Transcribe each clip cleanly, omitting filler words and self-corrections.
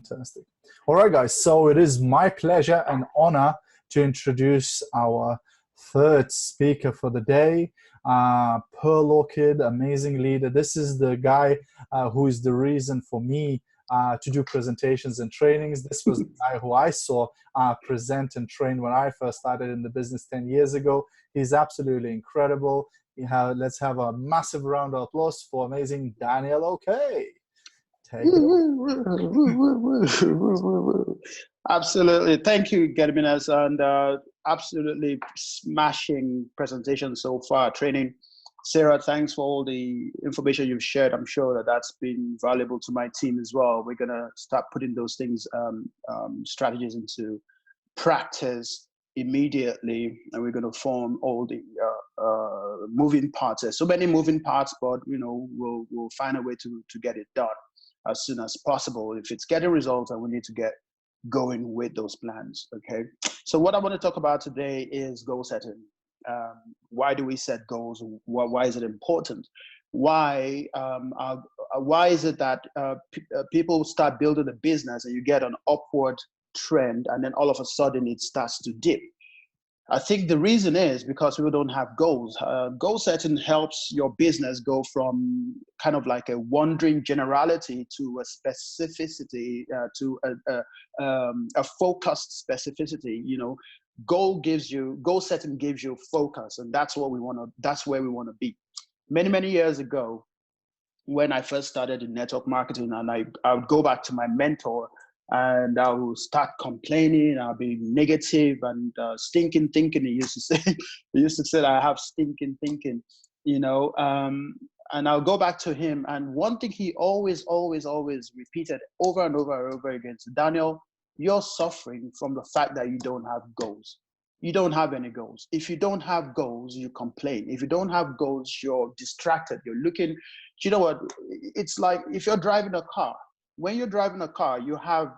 Fantastic. All right, guys. So it is my pleasure and honor to introduce our third speaker for the day, Pearl Orchid, amazing leader. This is the guy who is the reason for me to do presentations and trainings. This was the guy who I saw present and train when I first started in the business 10 years ago. He's absolutely incredible. Let's have a massive round of applause for amazing Daniel. Okay. Take it away. Absolutely. Thank you, Gediminas, and absolutely smashing presentation so far, training. Sarah, thanks for all the information you've shared. I'm sure that that's been valuable to my team as well. We're going to start putting those things, strategies into practice immediately, and we're going to form all the moving parts. There's so many moving parts, but we'll find a way to get it done as soon as possible. If it's getting results, and we need to get going with those plans. Okay. So what I want to talk about today is goal setting. Why do we set goals? Why is it important? Why is it that people start building a business and you get an upward trend, and then all of a sudden it starts to dip? I think the reason is because people don't have goals. Goal setting helps your business go from kind of like a wandering generality to a specificity, to a focused specificity. Goal setting gives you focus, and that's where we want to be. Many years ago, when I first started in network marketing, and I would go back to my mentor, and I will start complaining. I'll be negative and stinking thinking. He used to say that I have stinking thinking, and I'll go back to him. And one thing he always repeated over and over and over again: so Daniel, you're suffering from the fact that you don't have goals. You don't have any goals. If you don't have goals, you complain. If you don't have goals, you're distracted. You're looking. You know what? It's like if you're driving a car. When you're driving a car, you have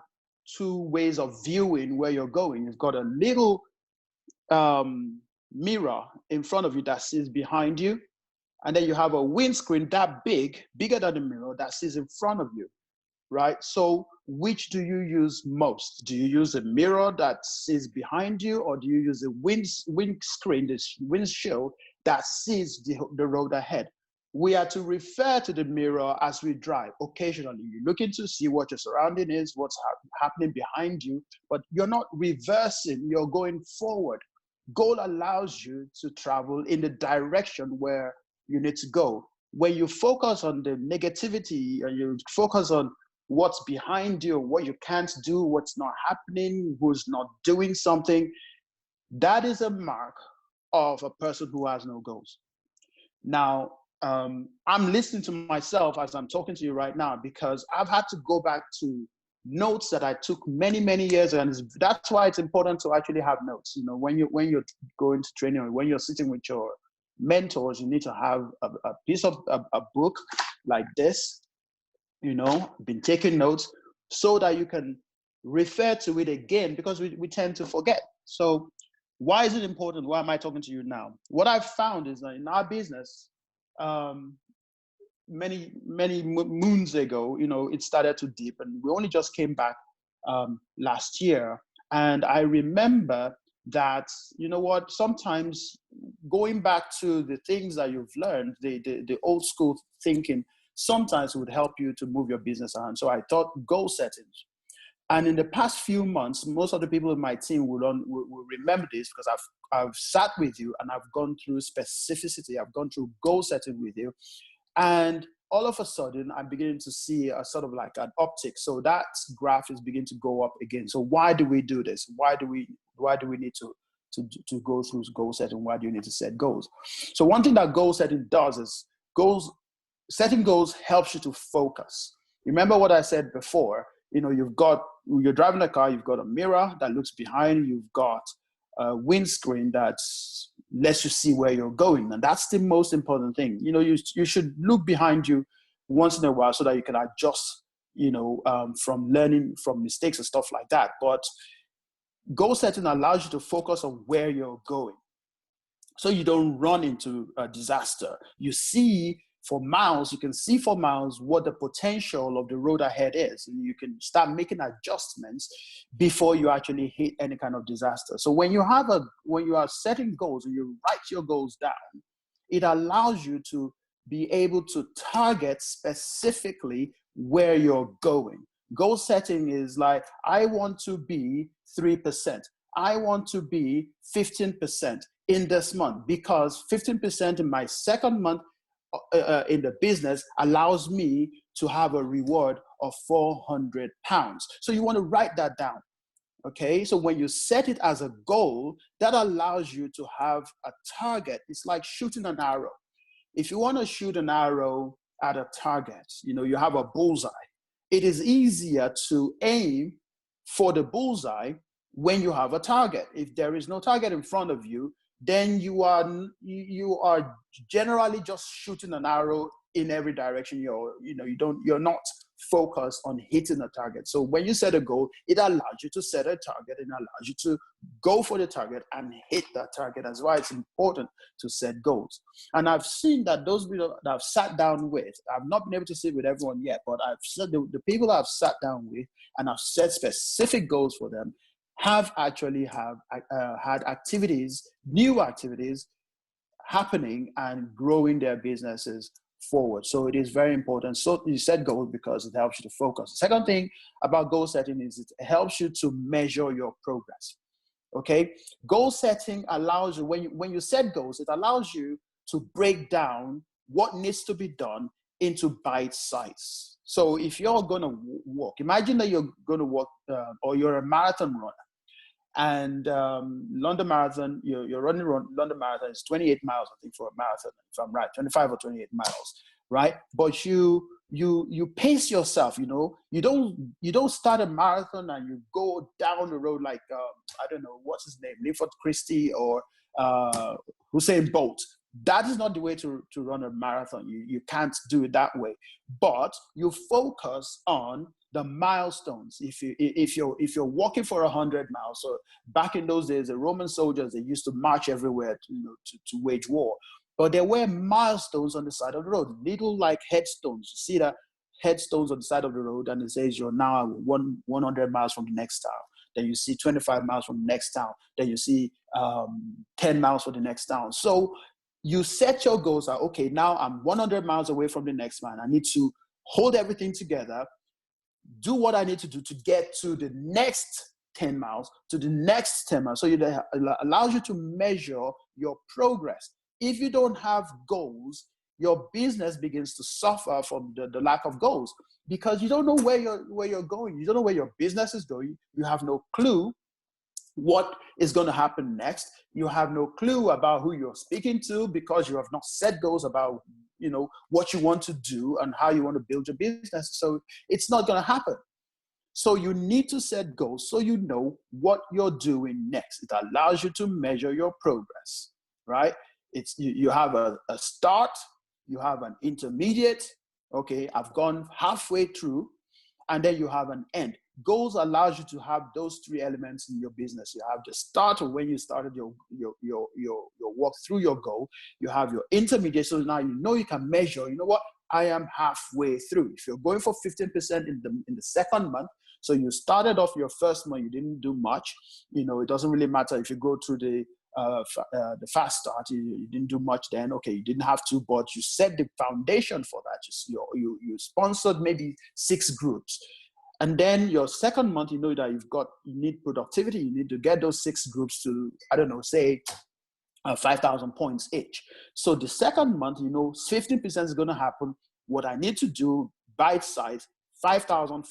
two ways of viewing where you're going. You've got a little mirror in front of you that sees behind you. And then you have a windscreen that bigger than the mirror, that sees in front of you, right? So which do you use most? Do you use a mirror that sees behind you, or do you use a windscreen, this windshield that sees the road ahead? We are to refer to the mirror as we drive. Occasionally, you're looking to see what your surrounding is, what's happening behind you, but you're not reversing, you're going forward. Goal allows you to travel in the direction where you need to go. When you focus on the negativity and you focus on what's behind you, what you can't do, what's not happening, who's not doing something, that is a mark of a person who has no goals. Now, I'm listening to myself as I'm talking to you right now, because I've had to go back to notes that I took many years ago, and that's why it's important to actually have notes. When you're going to training, or when you're sitting with your mentors, you need to have a piece of a book like this, been taking notes, so that you can refer to it again, because we tend to forget. So why is it important? Why am I talking to you now? What I've found is that in our business, many moons ago, it started to dip, and we only just came back last year. And I remember that, sometimes going back to the things that you've learned, the old school thinking, sometimes would help you to move your business around. So I thought goal settings. And in the past few months, most of the people in my team will remember this, because I've sat with you and I've gone through specificity. I've gone through goal setting with you. And all of a sudden, I'm beginning to see a sort of like an uptick. So that graph is beginning to go up again. So why do we do this? Why do we need to go through goal setting? Why do you need to set goals? So one thing that goal setting does is setting goals helps you to focus. Remember what I said before. You're driving a car, you've got a mirror that looks behind, you've got a windscreen that lets you see where you're going. And that's the most important thing. You should look behind you once in a while so that you can adjust, from learning from mistakes and stuff like that. But goal setting allows you to focus on where you're going, so you don't run into a disaster. You see for miles, you can see for miles what the potential of the road ahead is. And you can start making adjustments before you actually hit any kind of disaster. So when you are setting goals and you write your goals down, it allows you to be able to target specifically where you're going. Goal setting is like, I want to be 3%. I want to be 15% in this month, because 15% in my second month in the business allows me to have a reward of £400. So you want to write that down. Okay, so when you set it as a goal, that allows you to have a target. It's like shooting an arrow. If you want to shoot an arrow at a target, you have a bullseye. It is easier to aim for the bullseye when you have a target. If there is no target in front of you, then you are generally just shooting an arrow in every direction. You're not focused on hitting a target. So when you set a goal, it allows you to set a target and allows you to go for the target and hit that target. That's why it's important to set goals. And I've seen that those people that I've sat down with, I've not been able to sit with everyone yet, but I've said the people I've sat down with and I've set specific goals for them have actually had activities, new activities happening and growing their businesses forward. So it is very important. So you set goals because it helps you to focus. The second thing about goal setting is it helps you to measure your progress. Okay, goal setting allows you, when you set goals, it allows you to break down what needs to be done into bite size. So if you're going to walk, imagine that you're going to walk or you're a marathon runner. And London Marathon, you're running London Marathon is 28 miles, I think, for a marathon, if I'm right, 25 or 28 miles, right? But you pace yourself, you don't start a marathon and you go down the road like I don't know what's his name, Linford Christie or Usain Bolt. That is not the way to run a marathon. You can't do it that way. But you focus on the milestones. If you're walking for 100 miles, so back in those days, the Roman soldiers, they used to march everywhere to wage war. But there were milestones on the side of the road, little like headstones. You see that headstones on the side of the road, and it says you're now 100 miles from the next town. Then you see 25 miles from the next town. Then you see 10 miles for the next town. So you set your goals out. Okay, now I'm 100 miles away from the next man. I need to hold everything together, do what I need to do to get to the next 10 miles, to the next 10 miles. So it allows you to measure your progress. If you don't have goals, your business begins to suffer from the lack of goals because you don't know where you're going. You don't know where your business is going. You have no clue what is going to happen next. You have no clue about who you're speaking to because you have not set goals about what you want to do and how you want to build your business. So it's not going to happen. So you need to set goals so you know what you're doing next. It allows you to measure your progress, right? You have a start, you have an intermediate. Okay, I've gone halfway through, and then you have an end. Goals allows you to have those three elements in your business. You have the start, or when you started your walk through your goal. You have your intermediate, so now you can measure. You know what? I am halfway through. If you're going for 15% in the second month, so you started off your first month, you didn't do much. It doesn't really matter if you go through the fast start, you didn't do much then. Okay, you didn't have to, but you set the foundation for that. You sponsored maybe 6 groups. And then your second month, you know that you need productivity. You need to get those 6 groups to, I don't know, say 5,000 points each. So the second month, 15% is going to happen. What I need to do, bite size, 5,000,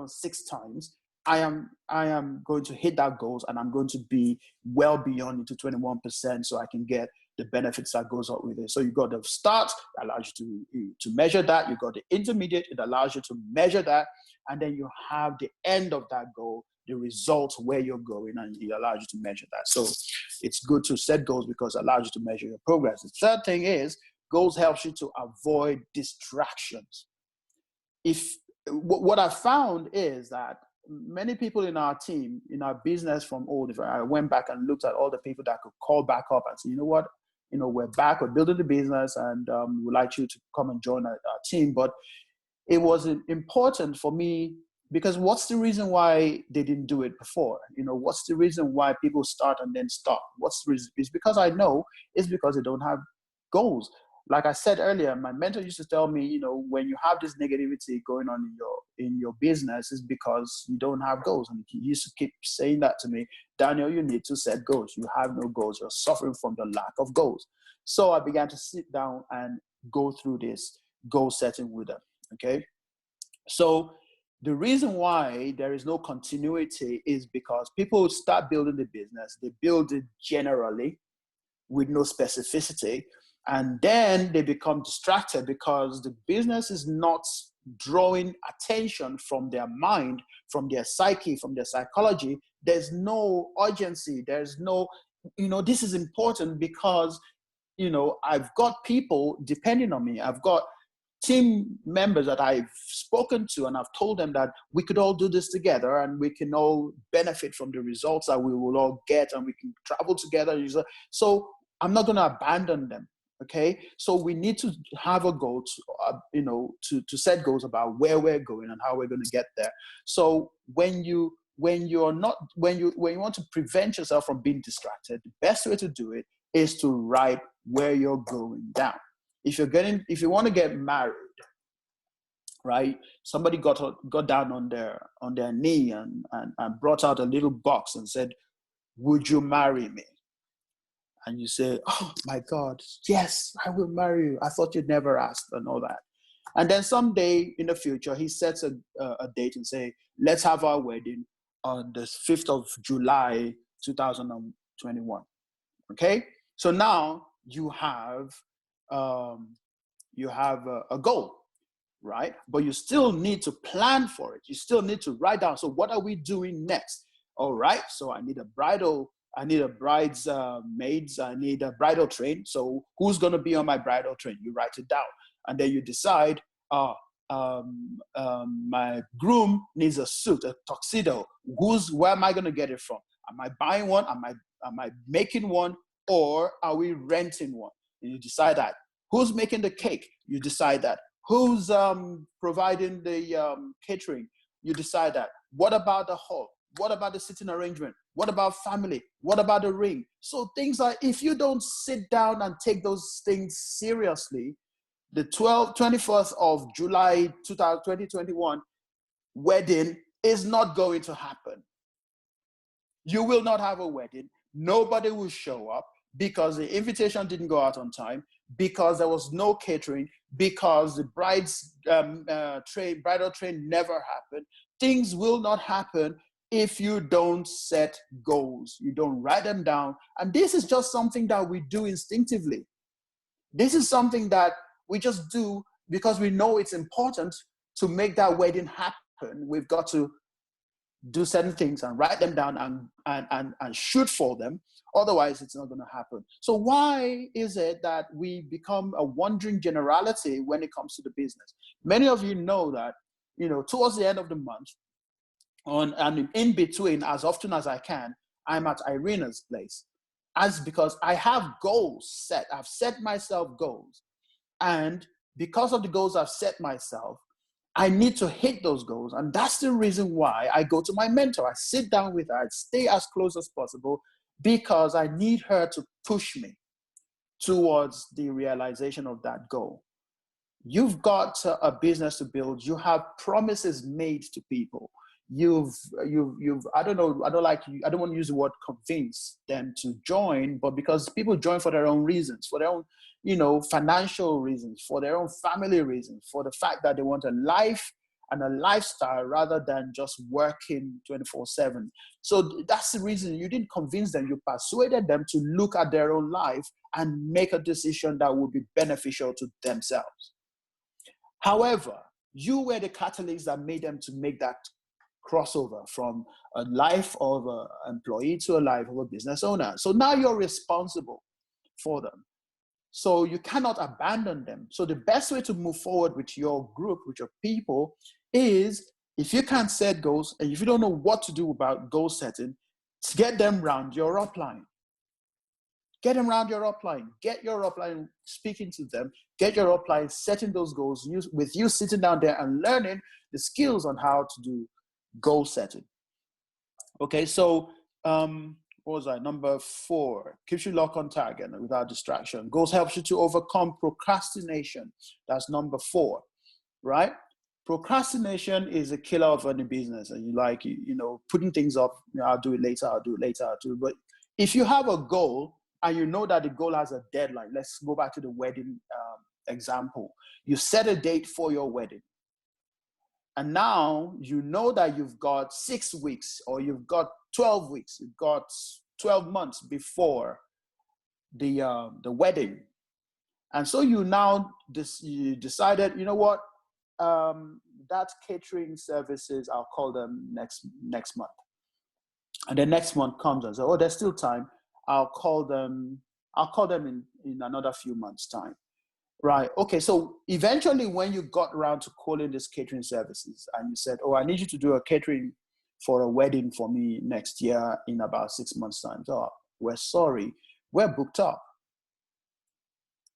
6 times. I am going to hit that goals, and I'm going to be well beyond into 21%, so I can get the benefits that goes up with it. So you got the start, that allows you to measure that. You got the intermediate, it allows you to measure that. And then you have the end of that goal, the results where you're going, and it allows you to measure that. So it's good to set goals because it allows you to measure your progress. The third thing is goals helps you to avoid distractions. What I found is that many people in our team, in our business from I went back and looked at all the people that could call back up and say, you know what, we're back, we're building the business, and we'd like you to come and join our team. But it was important for me because what's the reason why they didn't do it before? What's the reason why people start and then stop? What's the reason? It's because I know it's because they don't have goals. Like I said earlier, my mentor used to tell me, when you have this negativity going on in your business, it's because you don't have goals. And he used to keep saying that to me, Daniel, you need to set goals. You have no goals. You're suffering from the lack of goals. So I began to sit down and go through this goal setting with them. Okay. So the reason why there is no continuity is because people start building the business. They build it generally with no specificity. And then they become distracted because the business is not drawing attention from their mind, from their psyche, from their psychology. There's no urgency. There's no, this is important because, I've got people depending on me. I've got team members that I've spoken to, and I've told them that we could all do this together and we can all benefit from the results that we will all get, and we can travel together. So I'm not going to abandon them. Okay, so we need to have a goal to set goals about where we're going and how we're going to get there. So when you want to prevent yourself from being distracted, the best way to do it is to write where you're going down. If you want to get married, right? Somebody got down on their knee and brought out a little box and said, "Would you marry me?" And you say, "Oh my God, yes, I will marry you. I thought you'd never asked," and all that. And then someday in the future, he sets a date and say, "Let's have our wedding on the 5th of July, 2021. Okay? So now you have a goal, right? But you still need to plan for it. You still need to write down. So what are we doing next? All right. So I need a bride's maids. I need a bridal train. So who's going to be on my bridal train? You write it down. And then you decide, my groom needs a suit, a tuxedo. Where am I going to get it from? Am I buying one? Am I making one? Or are we renting one? And you decide that. Who's making the cake? You decide that. Who's providing the catering? You decide that. What about the hall? What about the sitting arrangement? What about family? What about the ring? So things like, if you don't sit down and take those things seriously, the 21st of July 2021 wedding is not going to happen. You will not have a wedding. Nobody will show up because the invitation didn't go out on time, because there was no catering, because the bridal train never happened. Things will not happen if you don't set goals. You don't write them down. And this is just something that we do instinctively. This is something that we just do because we know it's important to make that wedding happen. We've got to do certain things and write them down and shoot for them. Otherwise, it's not going to happen. So why is it that we become a wandering generality when it comes to the business? Many of you know that, towards the end of the month, and in between, as often as I can, I'm at Irina's place. Because I have goals set. I've set myself goals. And because of the goals I've set myself, I need to hit those goals. And that's the reason why I go to my mentor. I sit down with her. I stay as close as possible because I need her to push me towards the realization of that goal. You've got a business to build. You have promises made to people. I don't want to use the word convince them to join, but because people join for their own reasons, for their own, financial reasons, for their own family reasons, for the fact that they want a life and a lifestyle rather than just working 24/7. So that's the reason. You didn't convince them. You persuaded them to look at their own life and make a decision that would be beneficial to themselves. However, you were the catalyst that made them to make that crossover from a life of an employee to a life of a business owner. So now you're responsible for them. So you cannot abandon them. So the best way to move forward with your group, with your people, is if you can't set goals and if you don't know what to do about goal setting, get them round your upline. Get around your upline. Get your upline speaking to them. Get your upline setting those goals with you sitting down there and learning the skills on how to do goal setting. Okay, so what was I? Number 4, keeps you locked on target without distraction. Goals helps you to overcome procrastination. That's number 4, right? Procrastination is a killer of any business, and putting things up. I'll do it later. I'll do it later. I'll do it. But if you have a goal and you know that the goal has a deadline, let's go back to the wedding example. You set a date for your wedding, and now you know that you've got 6 weeks, or you've got 12 weeks, you've got 12 months before the wedding, and so you decided, you know what? That catering services, I'll call them next month. And then next month comes and says, oh, there's still time. I'll call them in another few months' time. Right. Okay. So eventually when you got around to calling these catering services and you said, oh, I need you to do a catering for a wedding for me next year in about 6 months' time. So we're sorry, we're booked up.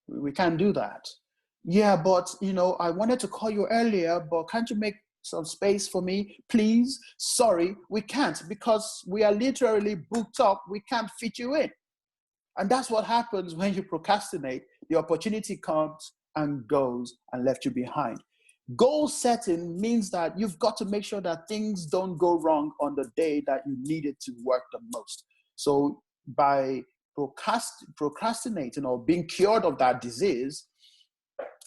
We can't do that. Yeah, but I wanted to call you earlier, but can't you make some space for me, please? Sorry, we can't, because we are literally booked up. We can't fit you in. And that's what happens when you procrastinate. The opportunity comes and goes and left you behind. Goal setting means that you've got to make sure that things don't go wrong on the day that you need it to work the most. So by procrastinating or being cured of that disease,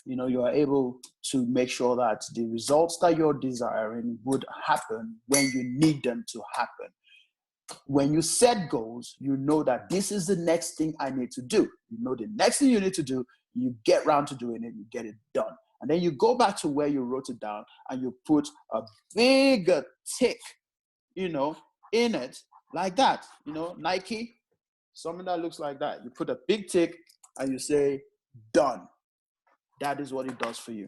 you are able to make sure that the results that you're desiring would happen when you need them to happen. When you set goals, you know that this is the next thing I need to do. You know the next thing you need to do, you get around to doing it, you get it done. And then you go back to where you wrote it down and you put a bigger tick, in it, like that. Nike, something that looks like that. You put a big tick and you say, done. That is what it does for you.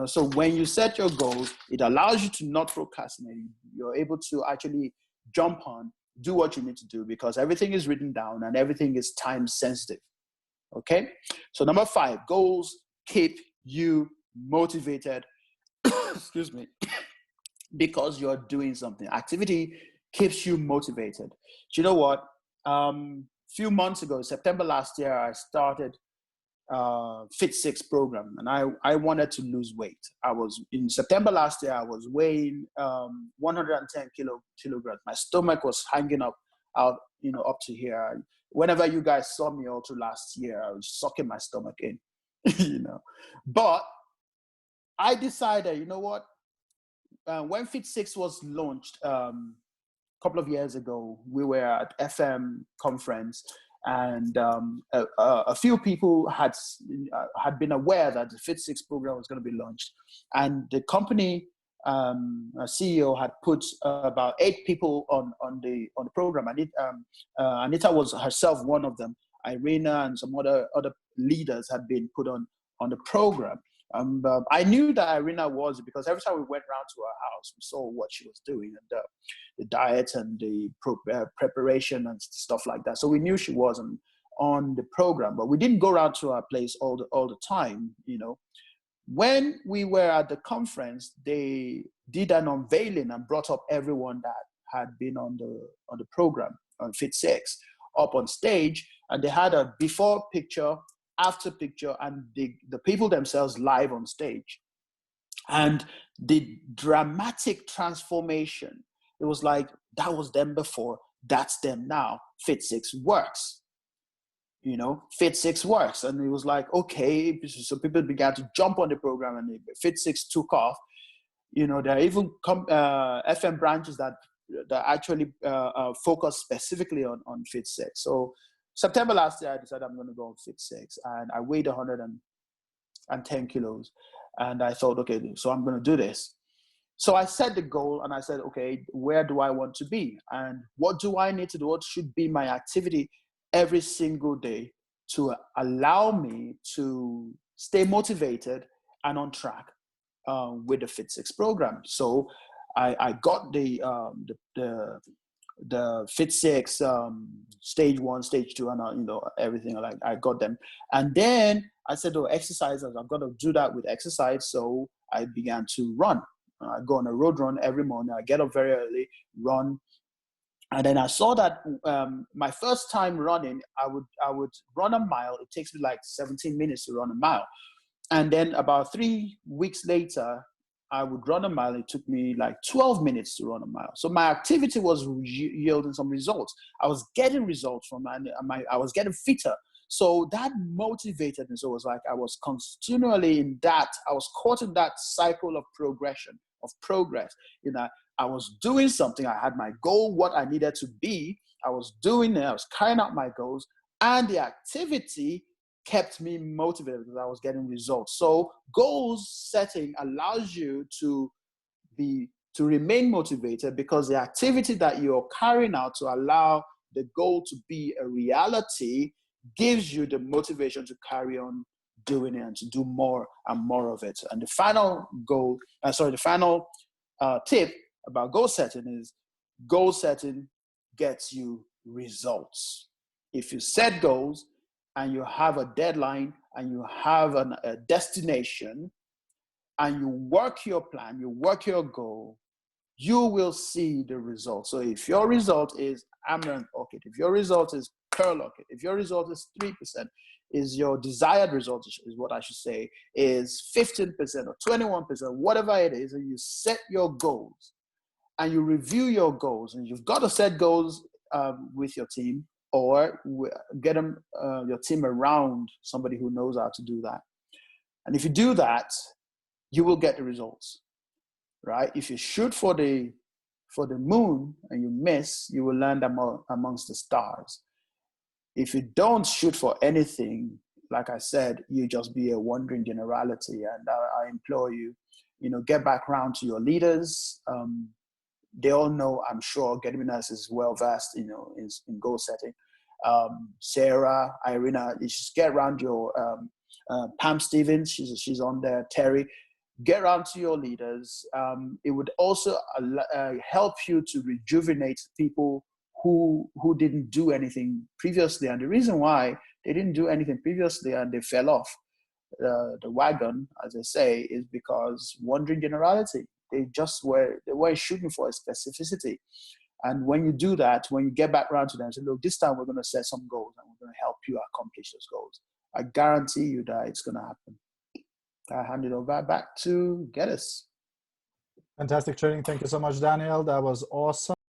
So when you set your goals, it allows you to not procrastinate. You're able to actually jump on, do what you need to do, because everything is written down and everything is time sensitive. Okay? So number 5, goals keep you motivated. Excuse me. Because you're doing something. Activity keeps you motivated. Do you know what? Few months ago, September last year, I started Fit 6 program, and I wanted to lose weight. In September last year, I was weighing 110 kilograms. My stomach was hanging up to here. Whenever you guys saw me all through last year, I was sucking my stomach in, But I decided, you know what? When Fit 6 was launched a couple of years ago, we were at FM conference. And a few people had been aware that the Fit 6 program was going to be launched, and the company CEO had put about 8 people on the program. Anita was herself one of them. Irina and some other leaders had been put on the program. I knew that Irina was, because every time we went around to her house, we saw what she was doing, and the diet and the preparation and stuff like that. So we knew she was on the program, but we didn't go around to her place all the time. When we were at the conference, they did an unveiling and brought up everyone that had been on the program on Fit 6 up on stage, and they had a before picture, after picture, and the people themselves live on stage. And the dramatic transformation, it was like, that was them before, that's them now. Fit 6 works. Fit 6 works. And it was like, okay, so people began to jump on the program, and Fit 6 took off. There are even FM branches that actually focus specifically on Fit 6. So September last year, I decided I'm going to go on Fit 6, and I weighed 110 kilos. And I thought, okay, so I'm going to do this. So I set the goal, and I said, okay, where do I want to be? And what do I need to do? What should be my activity every single day to allow me to stay motivated and on track with the Fit 6 program? So I got the the Fit Six, stage 1, stage 2, and everything. Like I got them, and then I said, "Oh, exercises! I've got to do that with exercise." So I began to run. I go on a road run every morning. I get up very early, run. And then I saw that my first time running, I would run a mile. It takes me like 17 minutes to run a mile. And then about 3 weeks later, I would run a mile. It took me like 12 minutes to run a mile. So my activity was yielding some results. I was getting results from I was getting fitter. So that motivated me. So it was like I was continually in that. I was caught in that cycle of progression, of progress. I was doing something. I had my goal, what I needed to be. I was doing it. I was carrying out my goals. And the activity kept me motivated because I was getting results. So goals setting allows you to remain motivated because the activity that you're carrying out to allow the goal to be a reality gives you the motivation to carry on doing it and to do more and more of it. And the final tip about goal setting is goal setting gets you results. If you set goals and you have a deadline and you have a destination and you work your plan, you work your goal, you will see the result. So if your result is amaranth orchid, if your result is pearl orchid, if your result is 3%, is your desired result, is what I should say, is 15% or 21%, whatever it is, and you set your goals and you review your goals, and you've got to set goals with your team or get your team around somebody who knows how to do that. And if you do that, you will get the results, right? If you shoot for the moon and you miss, you will land amongst the stars. If you don't shoot for anything, like I said, you just be a wandering generality. And I implore you, get back around to your leaders. They all know, I'm sure, Gediminas is well versed, in goal setting. Sarah, Irina, you just get around your Pam Stevens. She's on there. Terry, get around to your leaders. It would also help you to rejuvenate people who didn't do anything previously, and the reason why they didn't do anything previously and they fell off the wagon, as I say, is because wandering generality. They were shooting for a specificity. And when you do that, when you get back around to them and say, look, this time we're going to set some goals and we're going to help you accomplish those goals, I guarantee you that it's going to happen. I hand it over back to Geddes. Fantastic training. Thank you so much, Daniel. That was awesome.